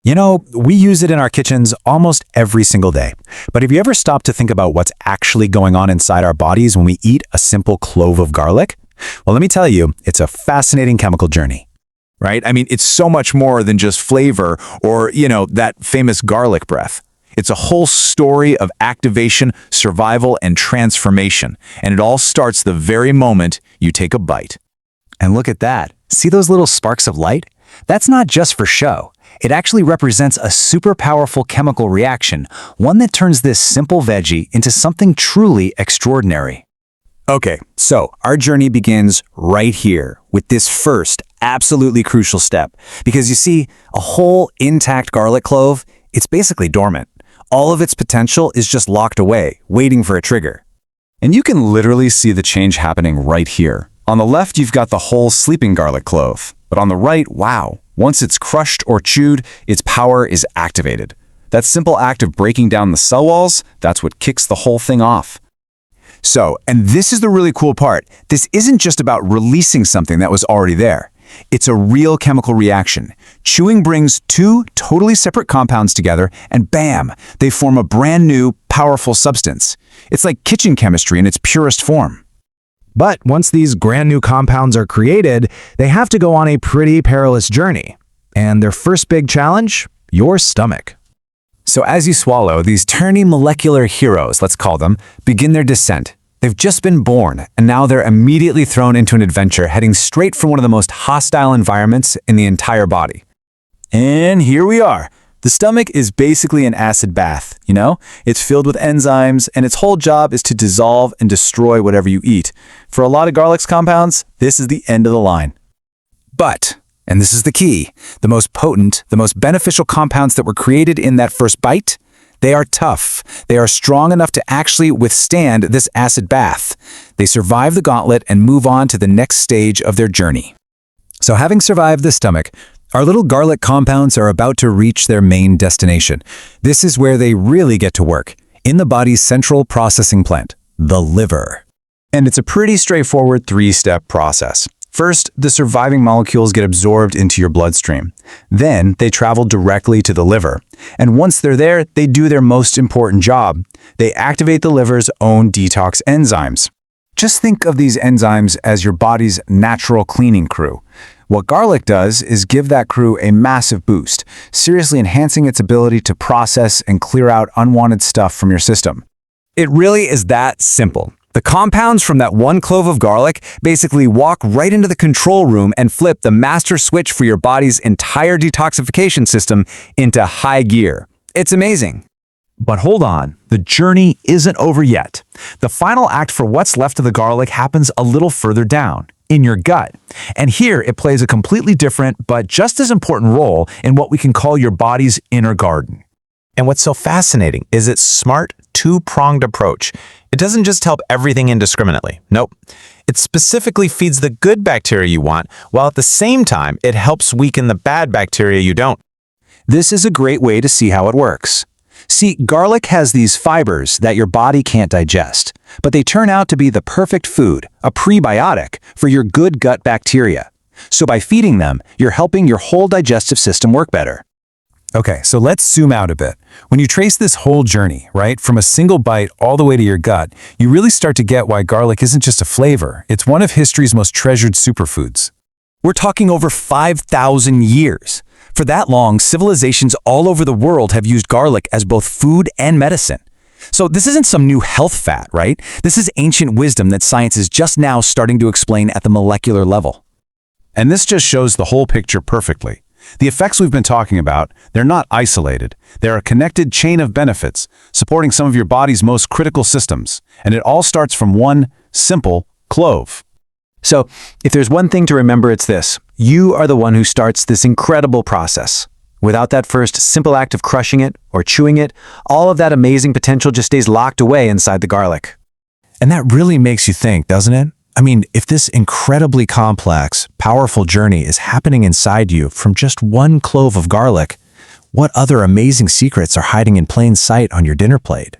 You know, we use it in our kitchens almost every single day. But have you ever stopped to think about what's actually going on inside our bodies when we eat a simple clove of garlic? Well, let me tell you, it's a fascinating chemical journey. Right? I mean, it's so much more than just flavor or, that famous garlic breath. It's a whole story of activation, survival, and transformation. And it all starts the very moment you take a bite. And look at that. See those little sparks of light? That's not just for show. It actually represents a super powerful chemical reaction, one that turns this simple veggie into something truly extraordinary. Okay, so our journey begins right here with this first absolutely crucial step. Because you see, a whole intact garlic clove, it's basically dormant. All of its potential is just locked away, waiting for a trigger. And you can literally see the change happening right here. On the left, you've got the whole sleeping garlic clove. But on the right, wow, once it's crushed or chewed, its power is activated. That simple act of breaking down the cell walls, that's what kicks the whole thing off. So, and this is the really cool part, this isn't just about releasing something that was already there. It's a real chemical reaction. Chewing brings two totally separate compounds together, and bam, they form a brand new, powerful substance. It's like kitchen chemistry in its purest form. But once these brand new compounds are created, they have to go on a pretty perilous journey. And their first big challenge? Your stomach. So as you swallow, these tiny molecular heroes, let's call them, begin their descent. They've just been born, and now they're immediately thrown into an adventure heading straight for one of the most hostile environments in the entire body. And here we are. The stomach is basically an acid bath, It's filled with enzymes, and its whole job is to dissolve and destroy whatever you eat. For a lot of garlic's compounds, this is the end of the line. But, and this is the key, the most potent, the most beneficial compounds that were created in that first bite, they are tough. They are strong enough to actually withstand this acid bath. They survive the gauntlet and move on to the next stage of their journey. So having survived the stomach, our little garlic compounds are about to reach their main destination. This is where they really get to work, in the body's central processing plant, the liver. And it's a pretty straightforward three-step process. First, the surviving molecules get absorbed into your bloodstream. Then, they travel directly to the liver. And once they're there, they do their most important job. They activate the liver's own detox enzymes. Just think of these enzymes as your body's natural cleaning crew. What garlic does is give that crew a massive boost, seriously enhancing its ability to process and clear out unwanted stuff from your system. It really is that simple. The compounds from that one clove of garlic basically walk right into the control room and flip the master switch for your body's entire detoxification system into high gear. It's amazing. But hold on, the journey isn't over yet. The final act for what's left of the garlic happens a little further down, in your gut. And here it plays a completely different but just as important role in what we can call your body's inner garden. And what's so fascinating is its smart, two-pronged approach. It doesn't just help everything indiscriminately. Nope. It specifically feeds the good bacteria you want, while at the same time it helps weaken the bad bacteria you don't. This is a great way to see how it works. See, garlic has these fibers that your body can't digest, but they turn out to be the perfect food, a prebiotic, for your good gut bacteria. So by feeding them, you're helping your whole digestive system work better. Okay, so let's zoom out a bit. When you trace this whole journey, right, from a single bite all the way to your gut, you really start to get why garlic isn't just a flavor, it's one of history's most treasured superfoods. We're talking over 5,000 years. For that long, civilizations all over the world have used garlic as both food and medicine. So this isn't some new health fad, right? This is ancient wisdom that science is just now starting to explain at the molecular level. And this just shows the whole picture perfectly. The effects we've been talking about, they're not isolated. They're a connected chain of benefits, supporting some of your body's most critical systems. And it all starts from one simple clove. So, if there's one thing to remember, it's this. You are the one who starts this incredible process. Without that first simple act of crushing it or chewing it, all of that amazing potential just stays locked away inside the garlic. And that really makes you think, doesn't it? I mean, if this incredibly complex, powerful journey is happening inside you from just one clove of garlic, what other amazing secrets are hiding in plain sight on your dinner plate?